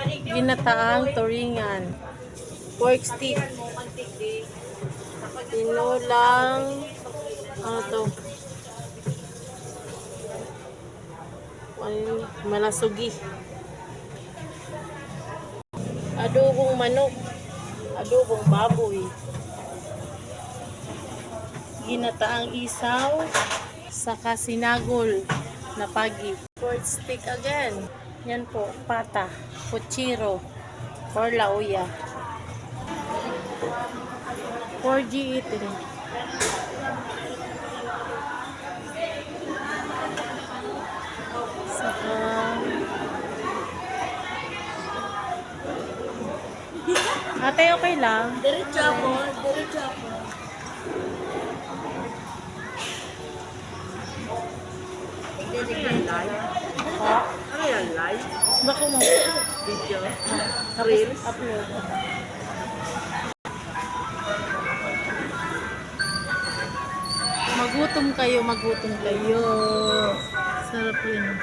Ginataang turingan. Pork stick. Tinulang. Ano to? Malasugi. Adobong manok. Adobong baboy. Ginataang isaw. Saka sinagol na pagi. Pork stick again. Yan po, pata, puchiro, or lauya. 4G eating. Saka ate, okay lang? Diretso ako. Ha? Ano yan, live? Bako mo. Video? Reels? Upload. Magutom kayo, magutom kayo. Sarap yun.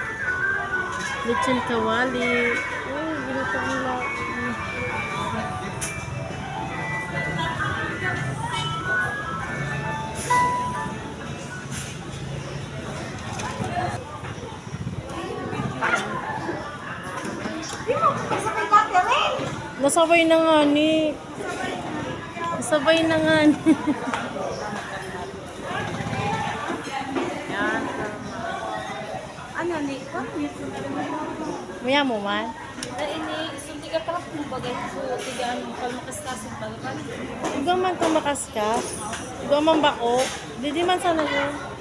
Lechon kawali. Ay, ginito ang lahat. Nasabay na nga ni. Nasabay na nga ni. Yan. Ano ni? Maya mo man. Ini, sundi ka pa kung bagay so tigaan mo pag makaskasin balakan. Ikaw man itong makaskas. Ikaw man bako. Di man sana yun.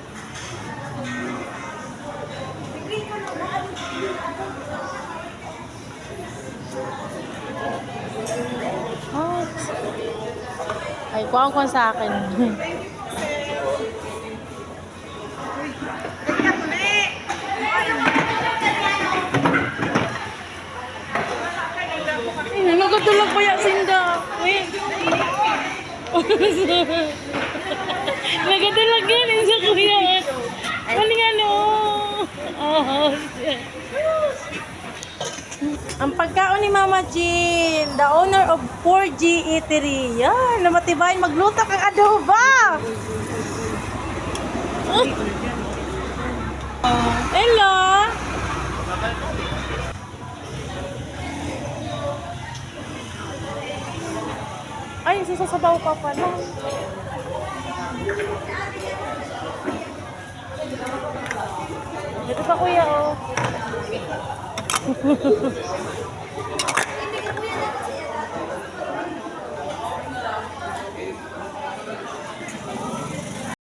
Oh. Ay, kuha sa akin. Nagatulog pa yung sinda. Wait. Nagatulog yan sa kuya. Malingan o. Oh, shit. Ang pagkaon ni Mama Jean, the owner of 4G Eatery. Yan, namatibayin magluto kang adoba. Hello. Ay, susasabaw ka pala. Ito pa kuya, oh.